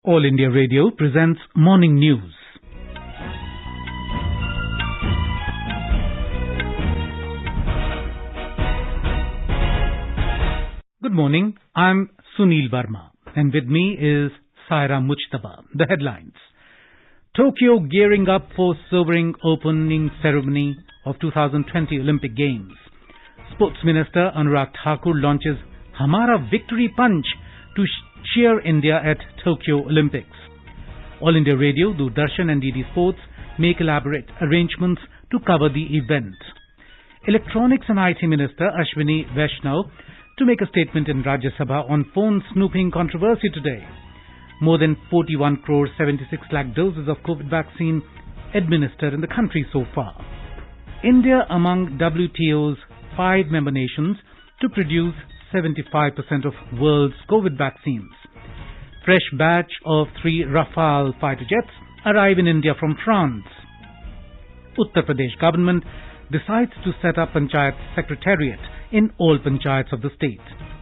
All India Radio presents Morning News. Good morning, I'm Sunil Verma and with me is Saira Mujtaba. The headlines. Tokyo gearing up for sobering opening ceremony of 2020 Olympic Games. Sports Minister Anurag Thakur launches Hamara Victory Punch to cheer India at Tokyo Olympics. All India Radio, Doordarshan and DD Sports make elaborate arrangements to cover the event. Electronics and IT Minister Ashwini Vaishnaw to make a statement in Rajya Sabha on phone snooping controversy today. More than 41 crore 76 lakh doses of COVID vaccine administered in the country so far. India among WTO's 5 member nations to produce 75% of world's COVID vaccines. Fresh batch of 3 Rafale fighter jets arrive in India from France. Uttar Pradesh government decides to set up Panchayat Secretariat in all panchayats of the state.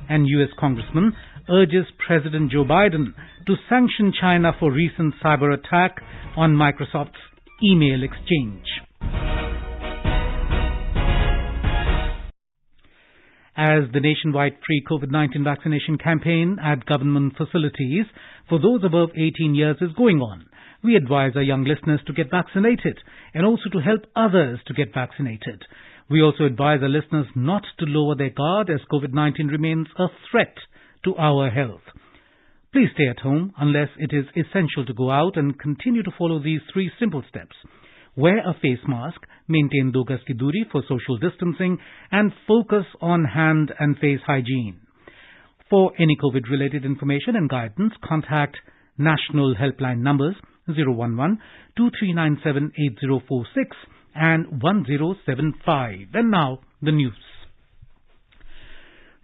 And US Congressman urges President Joe Biden to sanction China for recent cyber attack on Microsoft's email exchange. As the nationwide free COVID-19 vaccination campaign at government facilities for those above 18 years is going on, we advise our young listeners to get vaccinated and also to help others to get vaccinated. We also advise our listeners not to lower their guard as COVID-19 remains a threat to our health. Please stay at home unless it is essential to go out and continue to follow these 3 simple steps. Wear a face mask, maintain 2 gaz ki duri for social distancing, and focus on hand and face hygiene. For any COVID-related information and guidance, contact national helpline numbers 011-2397-8046 and 1075. And now, the news.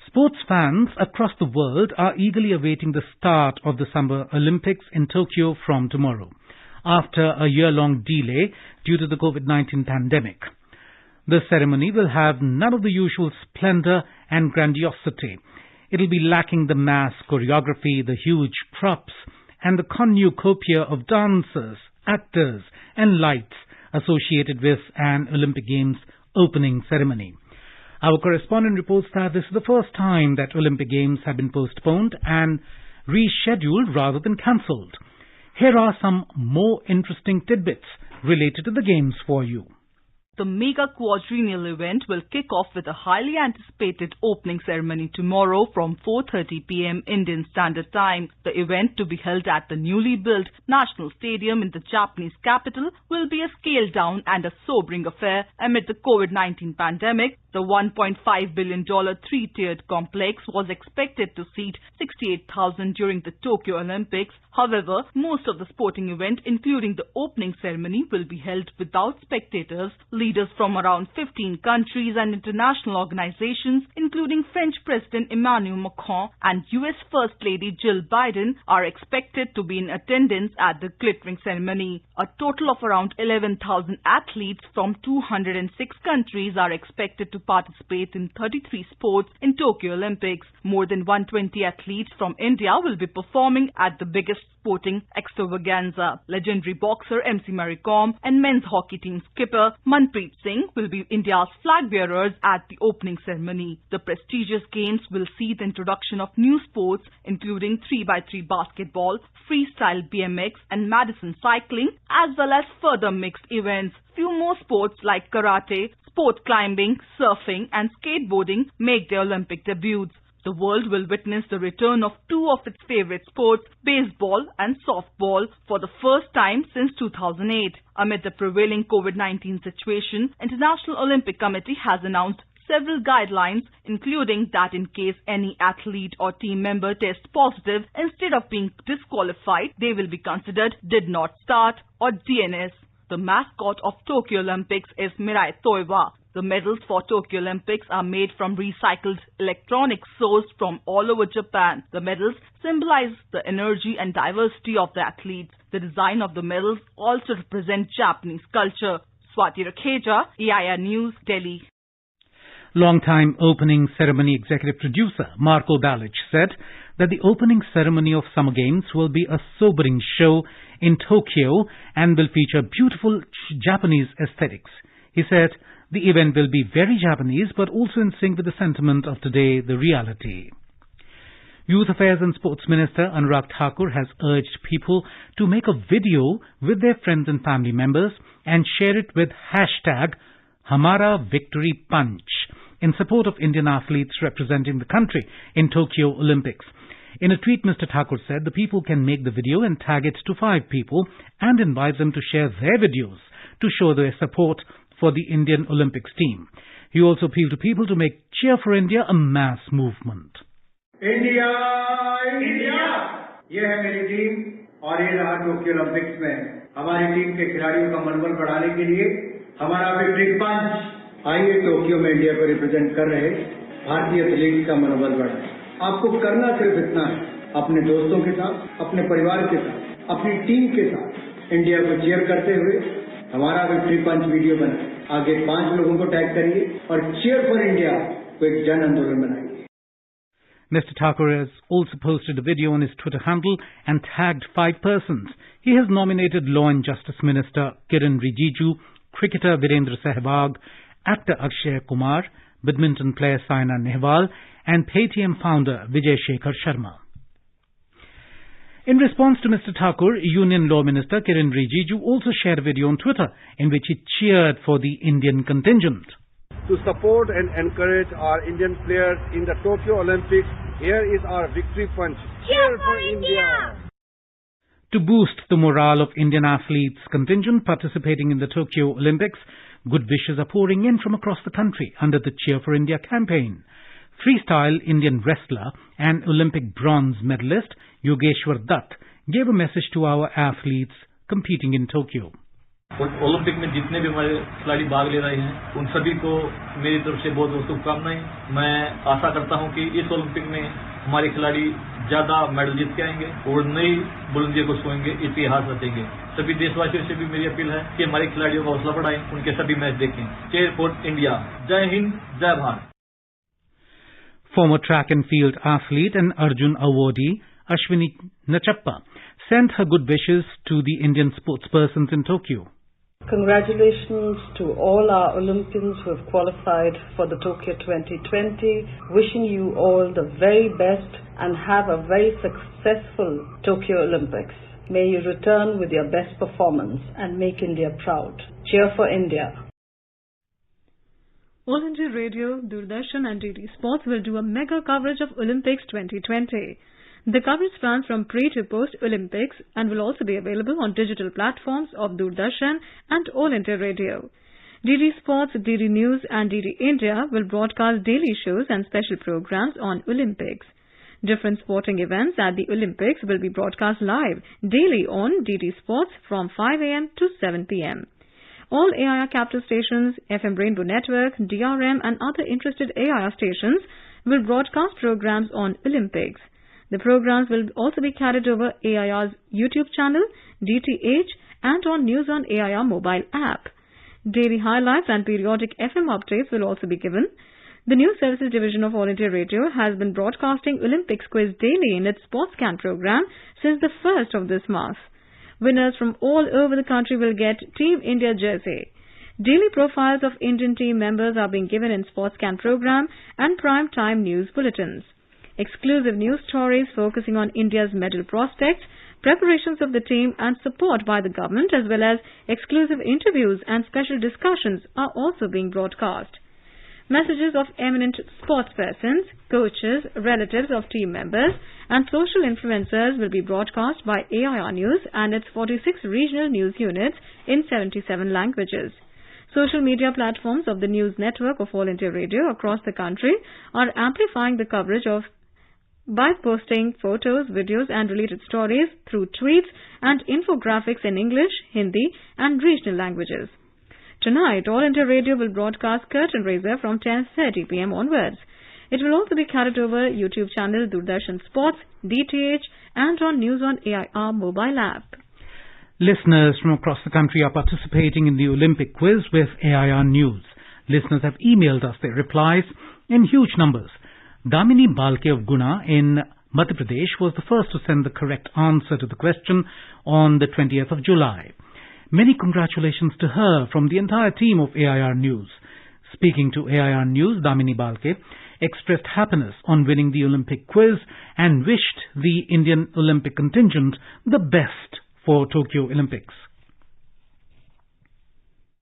Sports fans across the world are eagerly awaiting the start of the Summer Olympics in Tokyo from tomorrow, after a year-long delay due to the COVID-19 pandemic. The ceremony will have none of the usual splendor and grandiosity. It will be lacking the mass choreography, the huge props, and the cornucopia of dancers, actors, and lights associated with an Olympic Games opening ceremony. Our correspondent reports that this is the first time that Olympic Games have been postponed and rescheduled rather than cancelled. Here are some more interesting tidbits related to the Games for you. The mega quadrennial event will kick off with a highly anticipated opening ceremony tomorrow from 4:30 p.m. Indian Standard Time. The event, to be held at the newly built National Stadium in the Japanese capital, will be a scaled-down and a sobering affair amid the COVID-19 pandemic. The $1.5 billion 3-tiered complex was expected to seat 68,000 during the Tokyo Olympics. However, most of the sporting event, including the opening ceremony, will be held without spectators. Leaders from around 15 countries and international organizations, including French President Emmanuel Macron and US First Lady Jill Biden, are expected to be in attendance at the glittering ceremony. A total of around 11,000 athletes from 206 countries are expected to participate in 33 sports in Tokyo Olympics. More than 120 athletes from India will be performing at the biggest sporting extravaganza. Legendary boxer MC Mary Kom and men's hockey team skipper Manpreet Singh will be India's flag bearers at the opening ceremony. The prestigious games will see the introduction of new sports including 3x3 basketball, freestyle BMX and Madison cycling, as well as further mixed events. Few more sports like karate, sport climbing, surfing and skateboarding make their Olympic debuts. The world will witness the return of 2 of its favorite sports, baseball and softball, for the first time since 2008. Amid the prevailing COVID-19 situation, International Olympic Committee has announced several guidelines, including that in case any athlete or team member tests positive, instead of being disqualified, they will be considered did not start or DNS. The mascot of Tokyo Olympics is Mirai Toiwa. The medals for Tokyo Olympics are made from recycled electronics sourced from all over Japan. The medals symbolize the energy and diversity of the athletes. The design of the medals also represent Japanese culture. Swati Rakheja, EIR News, Delhi. Long-time opening ceremony executive producer Marco Balic said that the opening ceremony of Summer Games will be a sobering show in Tokyo and will feature beautiful Japanese aesthetics. He said the event will be very Japanese but also in sync with the sentiment of today, the reality. Youth Affairs and Sports Minister Anurag Thakur has urged people to make a video with their friends and family members and share it with hashtag Hamara Victory Punch in support of Indian athletes representing the country in Tokyo Olympics. In a tweet, Mr. Thakur said the people can make the video and tag it to 5 people and invite them to share their videos to show their support for the Indian Olympics team. He also appealed to people to make Cheer for India a mass movement. India India ये है मेरी team और ये रहा Tokyo Olympics में हमारी team के खिलाड़ियों का मनोबल बढ़ाने के लिए हमारा विक्ट्री पंच आइए टोक्यो में इंडिया को रिप्रेजेंट कर रहे भारतीय एथलीट्स का मनोबल बढ़ाए आपको करना सिर्फ इतना है अपने दोस्तों के साथ अपने परिवार के साथ अपनी टीम के साथ इंडिया को चीयर करते हुए हमारा विक्ट्री पंच वीडियो बनाए आगे 5 लोगों को टैग करिए और चीयर फॉर इंडिया को एक जन आंदोलन बनाइए. Mr. Thakur has also posted a video on his Twitter handle and tagged 5 persons. He has nominated Law and Justice Minister Kiren Rijiju, cricketer Virendra Sehwag, actor Akshay Kumar, badminton player Saina Nehwal and Paytm founder Vijay Shekhar Sharma. In response to Mr. Thakur, Union Law Minister Kiren Rijiju also shared a video on Twitter in which he cheered for the Indian contingent. To support and encourage our Indian players in the Tokyo Olympics, here is our victory punch. Cheer for India! To boost the morale of Indian athletes contingent participating in the Tokyo Olympics, good wishes are pouring in from across the country under the Cheer for India campaign. Freestyle Indian wrestler and Olympic bronze medalist Yogeshwar Dutt gave a message to our athletes competing in Tokyo. Olympic में जितने भी हमारे खिलाड़ी भाग ले रहे हैं उन सभी को मेरी तरफ से बहुत बहुत शुभकामनाएं. मैं आशा करता हूं कि इस ओलंपिक में हमारे खिलाड़ी ज्यादा मेडल जीत के आएंगे और नई बुलंदियों को छुएंगे, इतिहास रचेंगे. सभी देशवासियों से भी मेरी अपील है कि हमारे खिलाड़ियों का हौसला बढ़ाएं, उनके सभी मैच देखें. Cheer for India. जय हिंद, जय Bharat. Former track and field athlete and Arjun awardee Ashwini Nachappa sent her good wishes to the Indian sportspersons in Tokyo. Congratulations to all our Olympians who have qualified for the Tokyo 2020. Wishing you all the very best and have a very successful Tokyo Olympics. May you return with your best performance and make India proud. Cheer for India. All India Radio, Doordarshan and DD Sports will do a mega coverage of Olympics 2020. The coverage spans from pre to post Olympics and will also be available on digital platforms of Doordarshan and All India Radio. DD Sports, DD News and DD India will broadcast daily shows and special programs on Olympics. Different sporting events at the Olympics will be broadcast live daily on DD Sports from 5 a.m. to 7 p.m. All AIR capital stations, FM Rainbow Network, DRM and other interested AIR stations will broadcast programs on Olympics. The programs will also be carried over AIR's YouTube channel, DTH and on News on AIR mobile app. Daily highlights and periodic FM updates will also be given. The News Services Division of All India Radio has been broadcasting Olympics quiz daily in its SportsCan program since the 1st of this month. Winners from all over the country will get Team India jersey. Daily profiles of Indian team members are being given in SportsCan program and prime time news bulletins. Exclusive news stories focusing on India's medal prospects, preparations of the team and support by the government as well as exclusive interviews and special discussions are also being broadcast. Messages of eminent sportspersons, coaches, relatives of team members and social influencers will be broadcast by AIR News and its 46 regional news units in 77 languages. Social media platforms of the news network of All India Radio across the country are amplifying the coverage by posting photos, videos and related stories through tweets and infographics in English, Hindi and regional languages. Tonight, All India Radio will broadcast Curtain Raiser from 10:30 p.m. onwards. It will also be carried over YouTube channel Doordarshan Sports, DTH and on News on AIR mobile app. Listeners from across the country are participating in the Olympic quiz with AIR News. Listeners have emailed us their replies in huge numbers. Damini Balke of Guna in Madhya Pradesh was the first to send the correct answer to the question on the 20th of July. Many congratulations to her from the entire team of AIR News. Speaking to AIR News, Damini Balke expressed happiness on winning the Olympic quiz and wished the Indian Olympic contingent the best for Tokyo Olympics.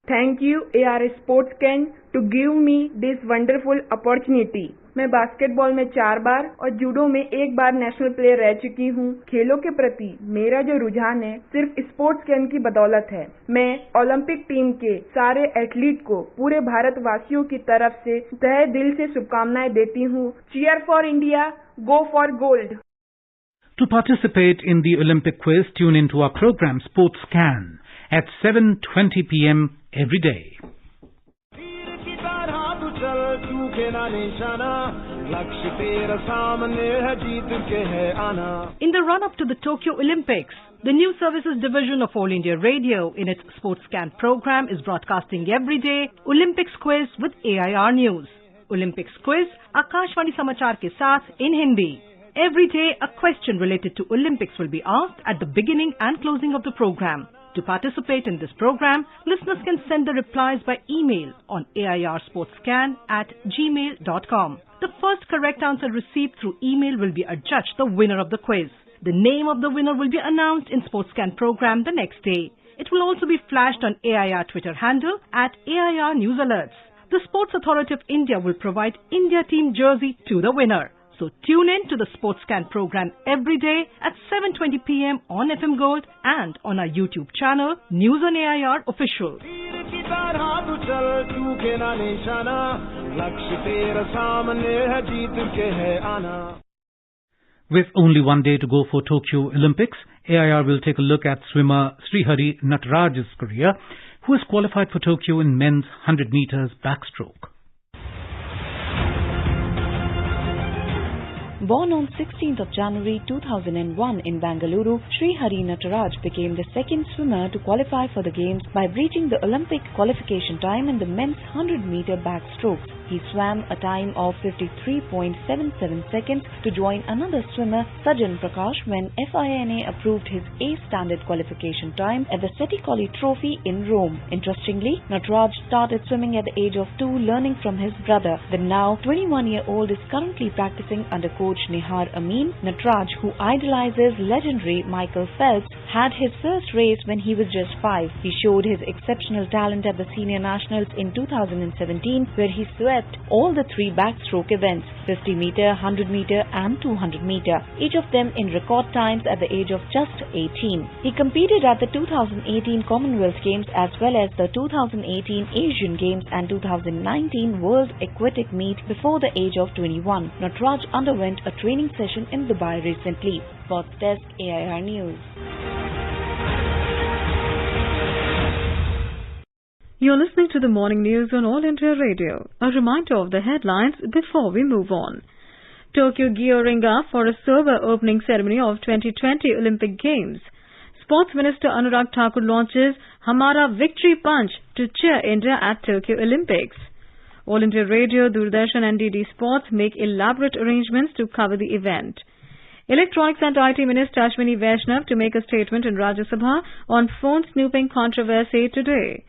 Thank you AR SportsCan to give me this wonderful opportunity. मैं basketball में 4 बार और judo में 1 बार national player रह चुकी हूँ। खेलों के प्रति मेरा जो रुझान है सिर्फ स्पोर्ट्सकैन की बदौलत है। मैं ओलंपिक टीम के सारे एथलीट को पूरे भारतवासियों की तरफ से तहे दिल से शुभकामनाएं देती हूँ। Cheer for India, go for gold. To participate in the Olympic quiz, tune into our program SportsCan at 7:20 p.m. every day. In the run-up to the Tokyo Olympics, the News Services Division of All India Radio in its SportsCan program is broadcasting every day Olympics quiz with AIR News. Olympics quiz Akashvani Samachar ke saath in Hindi. Every day a question related to Olympics will be asked at the beginning and closing of the program. To participate in this program, listeners can send the replies by email on airsportscan@gmail.com. The first correct answer received through email will be adjudged the winner of the quiz. The name of the winner will be announced in SportsCan program the next day. It will also be flashed on AIR Twitter handle @AIR News Alerts. The Sports Authority of India will provide India team jersey to the winner. So tune in to the SportsCan program every day at 7:20 p.m. on FM Gold and on our YouTube channel, News on AIR Official. With only one day to go for Tokyo Olympics, AIR will take a look at swimmer Srihari Nataraj's career, who has qualified for Tokyo in men's 100 meters backstroke. Born on 16th of January 2001 in Bangalore, Srihari Nataraj became the second swimmer to qualify for the Games by breaching the Olympic qualification time in the men's 100-meter backstroke. He swam a time of 53.77 seconds to join another swimmer, Sajan Prakash, when FINA approved his A-standard qualification time at the Seti Colli Trophy in Rome. Interestingly, Nataraj started swimming at the age of 2, learning from his brother. The now 21-year-old is currently practicing under coach Nihar Amin. Nataraj, who idolizes legendary Michael Phelps, had his first race when he was just 5. He showed his exceptional talent at the Senior Nationals in 2017, where he swept all the 3 backstroke events, 50 meter, 100 meter and 200 meter, each of them in record times at the age of just 18. He competed at the 2018 Commonwealth Games as well as the 2018 Asian Games and 2019 World Aquatic Meet before the age of 21. Nataraj underwent a training session in Dubai recently. Sports Desk, AIR News. You're listening to the morning news on All India Radio. A reminder of the headlines before we move on. Tokyo gearing up for a sober opening ceremony of 2020 Olympic Games. Sports Minister Anurag Thakur launches Hamara Victory Punch to cheer India at Tokyo Olympics. All India Radio, Doordarshan and DD Sports make elaborate arrangements to cover the event. Electronics and IT Minister Ashwini Vaishnav to make a statement in Rajya Sabha on phone snooping controversy today.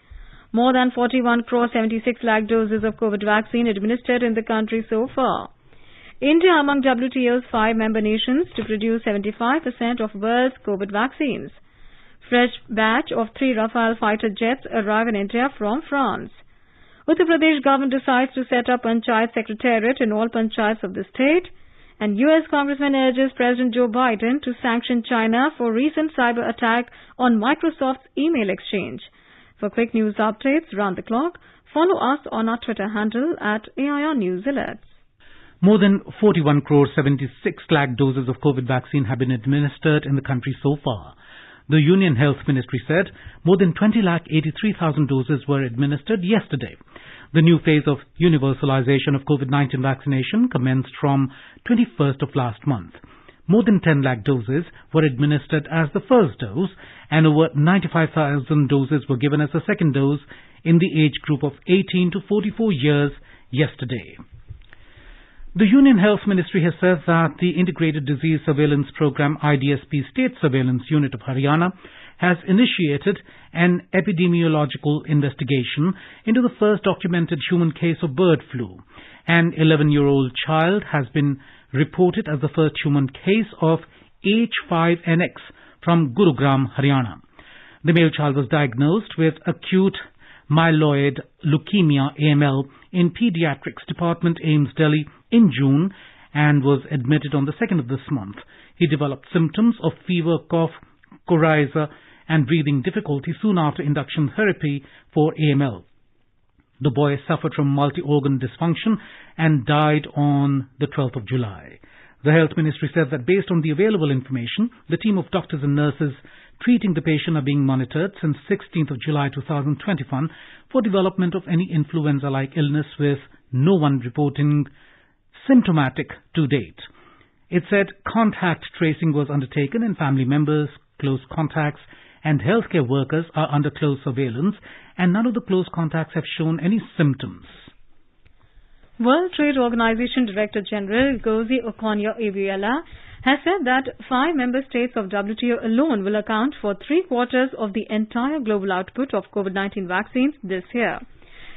More than 41 crore 76 lakh doses of COVID vaccine administered in the country so far. India among WTO's 5 member nations to produce 75% of world's COVID vaccines. Fresh batch of 3 Rafale fighter jets arrive in India from France. Uttar Pradesh government decides to set up Panchayat Secretariat in all panchayats of the state. And US Congressman urges President Joe Biden to sanction China for recent cyber attack on Microsoft's email exchange. For quick news updates round the clock, follow us on our Twitter handle @AIR News Alerts. More than 41 crore 76 lakh doses of COVID vaccine have been administered in the country so far. The Union Health Ministry said more than 20 lakh 83,000 doses were administered yesterday. The new phase of universalization of COVID-19 vaccination commenced from 21st of last month. More than 10 lakh doses were administered as the first dose, and over 95,000 doses were given as a second dose in the age group of 18 to 44 years yesterday. The Union Health Ministry has said that the Integrated Disease Surveillance Program IDSP State Surveillance Unit of Haryana has initiated an epidemiological investigation into the first documented human case of bird flu. An 11-year-old child has been reported as the first human case of H5NX from Gurugram, Haryana. The male child was diagnosed with acute myeloid leukemia AML in Pediatrics Department, AIIMS, Delhi in June and was admitted on the 2nd of this month. He developed symptoms of fever, cough, coryza and breathing difficulty soon after induction therapy for AML. The boy suffered from multi-organ dysfunction and died on the 12th of July. The Health Ministry said that based on the available information, the team of doctors and nurses treating the patient are being monitored since 16th of July 2021 for development of any influenza-like illness, with no one reporting symptomatic to date. It said contact tracing was undertaken and family members, close contacts and healthcare workers are under close surveillance, and none of the close contacts have shown any symptoms. World Trade Organization Director General Ngozi Okonjo-Iweala has said that 5 member states of WTO alone will account for 3/4 of the entire global output of COVID-19 vaccines this year.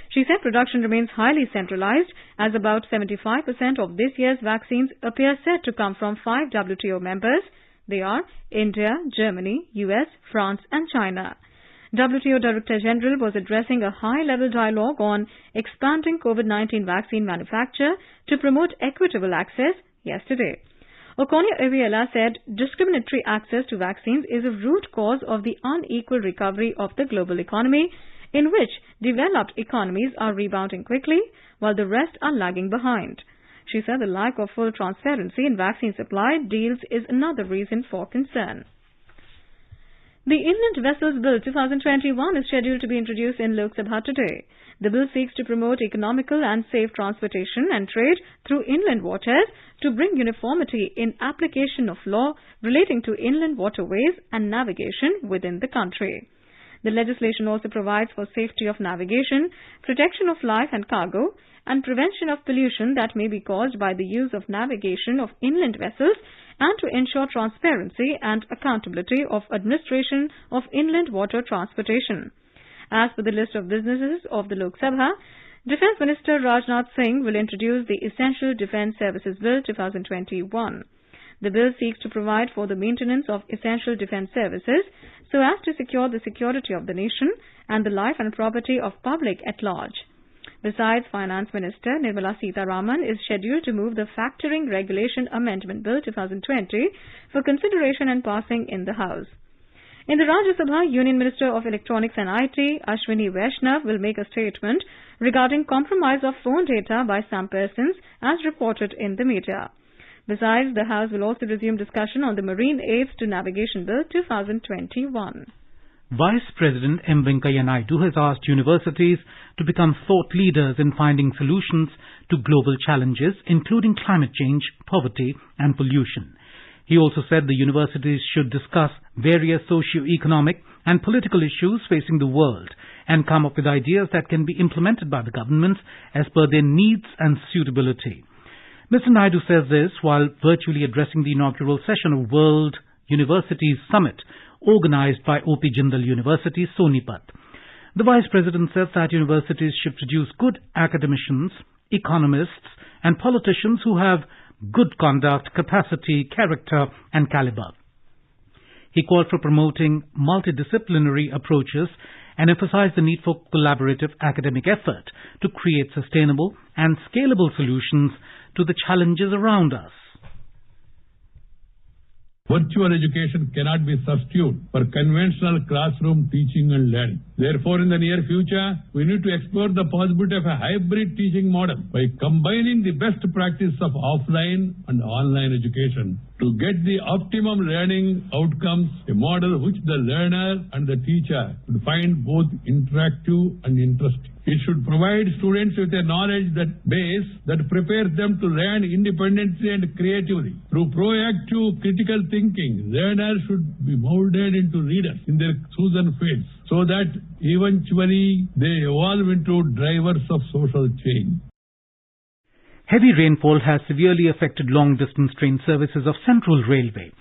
She said production remains highly centralized, as about 75% of this year's vaccines appear set to come from 5 WTO members. They are India, Germany, US, France and China. WTO Director General was addressing a high-level dialogue on expanding COVID-19 vaccine manufacture to promote equitable access yesterday. Okonjo-Iweala said discriminatory access to vaccines is a root cause of the unequal recovery of the global economy, in which developed economies are rebounding quickly while the rest are lagging behind. She said the lack of full transparency in vaccine supply deals is another reason for concern. The Inland Vessels Bill 2021 is scheduled to be introduced in Lok Sabha today. The bill seeks to promote economical and safe transportation and trade through inland waters to bring uniformity in application of law relating to inland waterways and navigation within the country. The legislation also provides for safety of navigation, protection of life and cargo, and prevention of pollution that may be caused by the use of navigation of inland vessels, and to ensure transparency and accountability of administration of inland water transportation. As per the list of businesses of the Lok Sabha, Defence Minister Rajnath Singh will introduce the Essential Defence Services Bill 2021. The bill seeks to provide for the maintenance of essential defence services so as to secure the security of the nation and the life and property of public at large. Besides, Finance Minister Nirmala Sitharaman is scheduled to move the Factoring Regulation Amendment Bill 2020 for consideration and passing in the House. In the Rajya Sabha, Union Minister of Electronics and IT, Ashwini Vaishnav, will make a statement regarding compromise of phone data by some persons, as reported in the media. Besides, the House will also resume discussion on the Marine Aids to Navigation Bill 2021. Vice President M. Venkaiah Naidu has asked universities to become thought leaders in finding solutions to global challenges, including climate change, poverty and pollution. He also said the universities should discuss various socio-economic and political issues facing the world and come up with ideas that can be implemented by the governments as per their needs and suitability. Mr. Naidu says this while virtually addressing the inaugural session of World Universities Summit organized by O.P. Jindal University, Sonipat. The Vice President said that universities should produce good academicians, economists and politicians who have good conduct, capacity, character and caliber. He called for promoting multidisciplinary approaches and emphasized the need for collaborative academic effort to create sustainable and scalable solutions to the challenges around us. Virtual education cannot be substitute for conventional classroom teaching and learning. Therefore, in the near future, we need to explore the possibility of a hybrid teaching model by combining the best practice of offline and online education to get the optimum learning outcomes, a model which the learner and the teacher would find both interactive and interesting. It should provide students with a knowledge base that prepares them to learn independently and creatively. Through proactive critical thinking, learners should be molded into leaders in their chosen fields so that eventually they evolve into drivers of social change. Heavy rainfall has severely affected long-distance train services of Central Railway.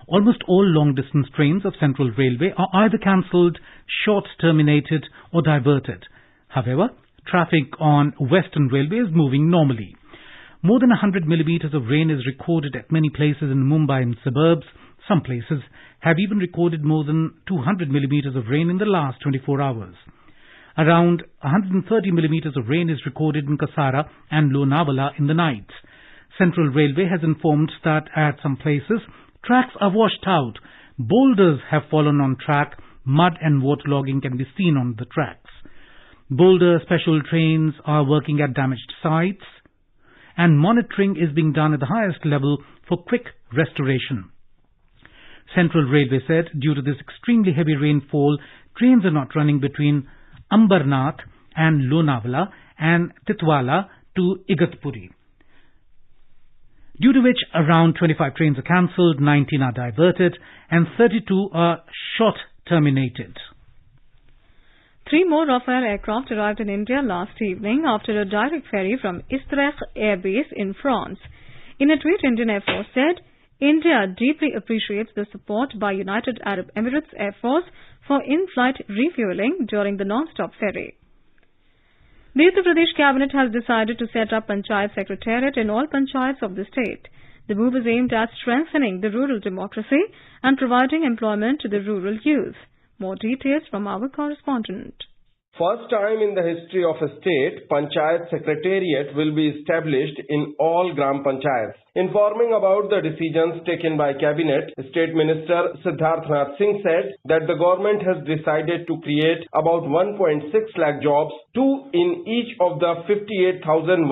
Almost all long-distance trains of Central Railway are either cancelled, short-terminated or diverted. However, traffic on Western Railway is moving normally. More than 100 millimeters of rain is recorded at many places in Mumbai and suburbs. Some places have even recorded more than 200 millimeters of rain in the last 24 hours. Around 130 millimeters of rain is recorded in Kasara and Lonavala in the night. Central Railway has informed that at some places, tracks are washed out, boulders have fallen on track, mud and waterlogging can be seen on the tracks. Boulder special trains are working at damaged sites, and monitoring is being done at the highest level for quick restoration. Central Railway said due to this extremely heavy rainfall, trains are not running between Ambarnath and Lonavala and Titwala to Igatpuri, due to which around 25 trains are cancelled, 19 are diverted and 32 are short-terminated. 3 more Rafale aircraft arrived in India last evening after a direct ferry from Istria Air Base in France. In a tweet, Indian Air Force said, India deeply appreciates the support by United Arab Emirates Air Force for in-flight refueling during the non-stop ferry. The Uttar Pradesh Cabinet has decided to set up Panchayat Secretariat in all panchayats of the state. The move is aimed at strengthening the rural democracy and providing employment to the rural youth. More details from our correspondent. First time in the history of a state, Panchayat Secretariat will be established in all Gram Panchayats. Informing about the decisions taken by Cabinet, State Minister Siddharthnath Singh said that the government has decided to create about 1.6 lakh jobs, 2 in each of the 58,189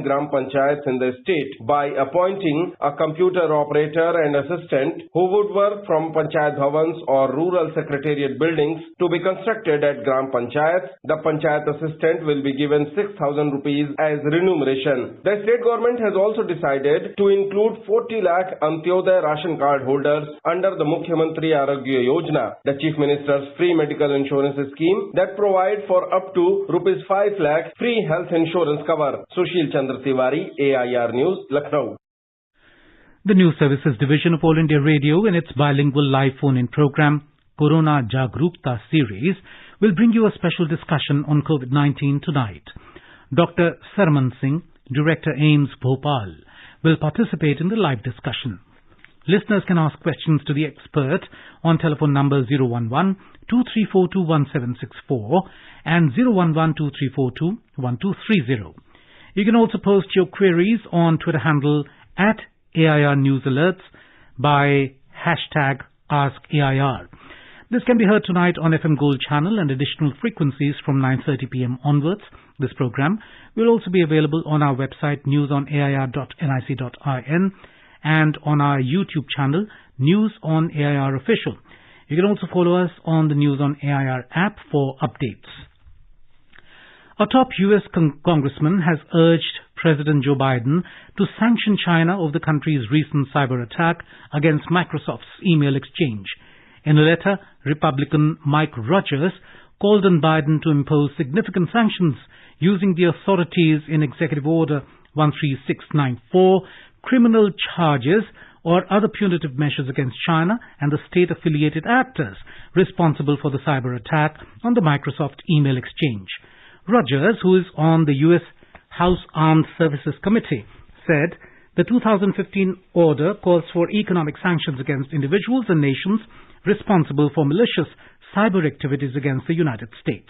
Gram Panchayats in the state, by appointing a computer operator and assistant who would work from Panchayat Bhavans or rural secretariat buildings to be constructed at Gram Panchayats. The Panchayat assistant will be given 6,000 rupees as remuneration. The state government has also decided to include 40 lakh Antyodaya ration card holders under the Mukhyamantri Arogya Yojana, the Chief Minister's free medical insurance scheme that provide for up to rupees 5 lakh free health insurance cover. Sushil Chandra Tiwari, AIR News, Lucknow. The News Services Division of All India Radio in its bilingual live phone-in program, Corona Jagrukta series, will bring you a special discussion on COVID-19 tonight. Dr. Sarman Singh, Director AIMS Bhopal, will participate in the live discussion. Listeners can ask questions to the expert on telephone number 011-2342-1764 and 011-2342-1230. You can also post your queries on Twitter handle at AIR News Alerts by hashtag AskAIR. This can be heard tonight on FM Gold channel and additional frequencies from 9:30 p.m. onwards. This program will also be available on our website newsonair.nic.in and on our YouTube channel News on AIR Official. You can also follow us on the News on AIR app for updates. A top U.S. congressman has urged President Joe Biden to sanction China over the country's recent cyber attack against Microsoft's email exchange. In a letter, Republican Mike Rogers called on Biden to impose significant sanctions using the authorities in Executive Order 13694, criminal charges or other punitive measures against China and the state-affiliated actors responsible for the cyber attack on the Microsoft email exchange. Rogers, who is on the U.S. House Armed Services Committee, said the 2015 order calls for economic sanctions against individuals and nations responsible for malicious cyber activities against the United States.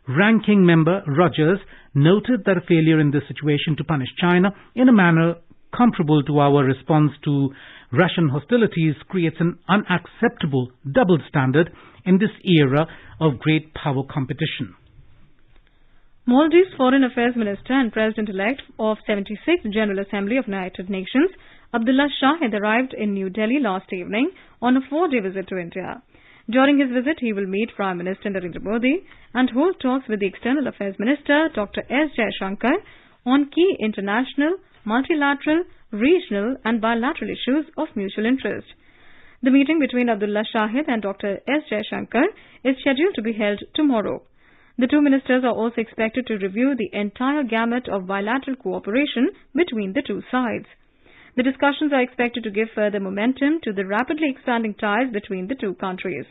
Ranking member Rogers noted that a failure in this situation to punish China in a manner comparable to our response to Russian hostilities creates an unacceptable double standard in this era of great power competition. Maldives Foreign Affairs Minister and President-elect of 76th General Assembly of United Nations, Abdullah Shahid, arrived in New Delhi last evening on a 4-day visit to India. During his visit, he will meet Prime Minister Narendra Modi and hold talks with the External Affairs Minister, Dr. S. Jaishankar, on key international, multilateral, regional and bilateral issues of mutual interest. The meeting between Abdullah Shahid and Dr. S. Jaishankar is scheduled to be held tomorrow. The two ministers are also expected to review the entire gamut of bilateral cooperation between the two sides. The discussions are expected to give further momentum to the rapidly expanding ties between the two countries.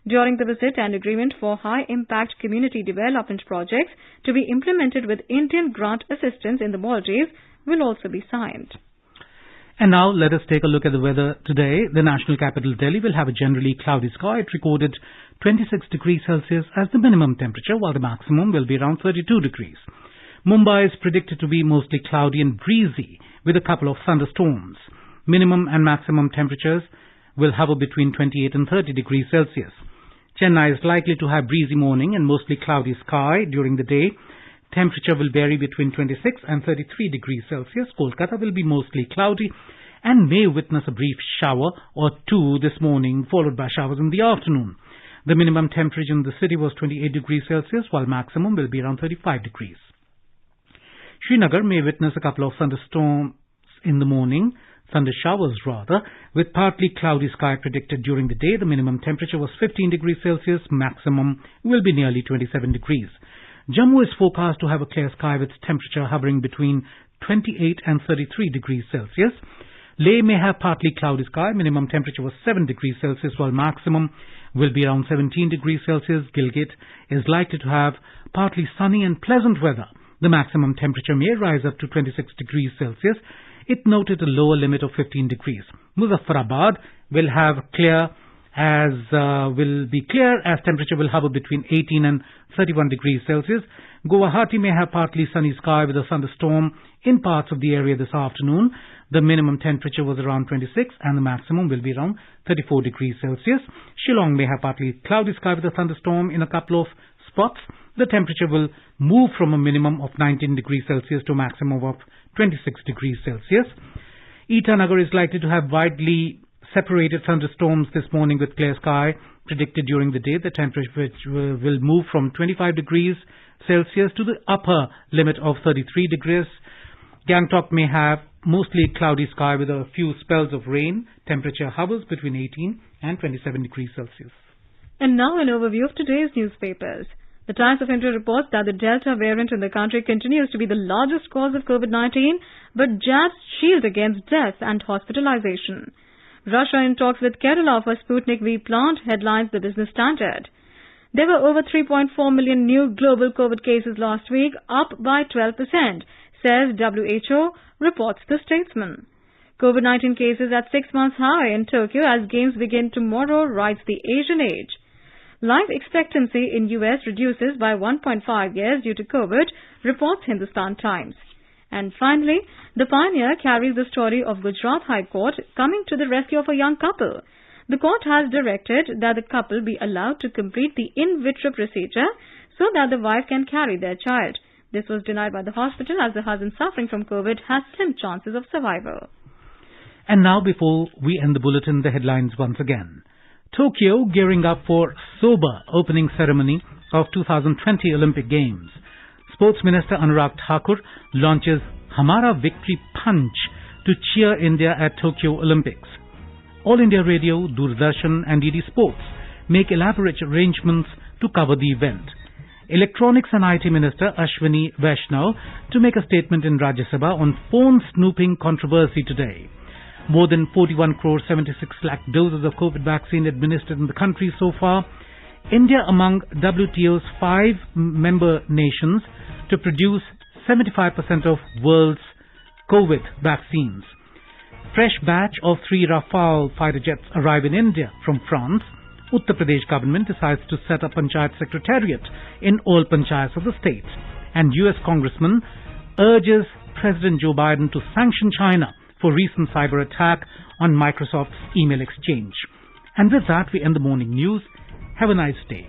During the visit, an agreement for high-impact community development projects to be implemented with Indian grant assistance in the Maldives will also be signed. And now let us take a look at the weather today. The national capital Delhi will have a generally cloudy sky. It recorded 26 degrees Celsius as the minimum temperature, while the maximum will be around 32 degrees. Mumbai is predicted to be mostly cloudy and breezy with a couple of thunderstorms. Minimum and maximum temperatures will hover between 28 and 30 degrees Celsius. Chennai is likely to have breezy morning and mostly cloudy sky during the day. Temperature will vary between 26 and 33 degrees Celsius. Kolkata will be mostly cloudy and may witness a brief shower or two this morning, followed by showers in the afternoon. The minimum temperature in the city was 28 degrees Celsius, while maximum will be around 35 degrees. Srinagar may witness a couple of thunderstorms in the morning, thunder showers rather, with partly cloudy sky predicted during the day. The minimum temperature was 15 degrees Celsius, maximum will be nearly 27 degrees. Jammu is forecast to have a clear sky with temperature hovering between 28 and 33 degrees Celsius. Leh may have partly cloudy sky. Minimum temperature was 7 degrees Celsius, while maximum will be around 17 degrees Celsius. Gilgit is likely to have partly sunny and pleasant weather. The maximum temperature may rise up to 26 degrees Celsius. It noted a lower limit of 15 degrees. Muzaffarabad will be clear as temperature will hover between 18 and 31 degrees Celsius. Guwahati may have partly sunny sky with a thunderstorm in parts of the area this afternoon. The minimum temperature was around 26 and the maximum will be around 34 degrees Celsius. Shillong may have partly cloudy sky with a thunderstorm in a couple of spots. The temperature will move from a minimum of 19 degrees Celsius to a maximum of 26 degrees Celsius. Itanagar is likely to have widely separated thunderstorms this morning with clear sky predicted during the day. The temperature will move from 25 degrees Celsius to the upper limit of 33 degrees. Gangtok may have mostly cloudy sky with a few spells of rain. Temperature hovers between 18 and 27 degrees Celsius. And now an overview of today's newspapers. The Times of India reports that the Delta variant in the country continues to be the largest cause of COVID-19, but jabs shield against death and hospitalization. Russia in talks with Kerala for Sputnik V plant, headlines the Business Standard. There were over 3.4 million new global COVID cases last week, up by 12%, says WHO, reports the Statesman. COVID-19 cases at 6 months high in Tokyo as games begin tomorrow, writes the Asian Age. Life expectancy in US reduces by 1.5 years due to COVID, reports Hindustan Times. And finally, The Pioneer carries the story of Gujarat High Court coming to the rescue of a young couple. The court has directed that the couple be allowed to complete the in vitro procedure so that the wife can carry their child. This was denied by the hospital as the husband suffering from COVID has slim chances of survival. And now, before we end the bulletin, the headlines once again. Tokyo gearing up for sober opening ceremony of 2020 Olympic Games. Sports Minister Anurag Thakur launches Hamara Victory Punch to cheer India at Tokyo Olympics. All India Radio, Doordarshan and DD Sports make elaborate arrangements to cover the event. Electronics and IT Minister Ashwini Vaishnaw to make a statement in Rajya Sabha on phone snooping controversy today. More than 41 crore 76 lakh doses of COVID vaccine administered in the country so far. India among WTO's 5 member nations to produce 75% of world's COVID vaccines. Fresh batch of 3 Rafale fighter jets arrive in India from France. Uttar Pradesh government decides to set up Panchayat Secretariat in all panchayats of the state. And US Congressman urges President Joe Biden to sanction China for recent cyber attack on Microsoft's email exchange. And with that, we end the morning news. Have a nice day.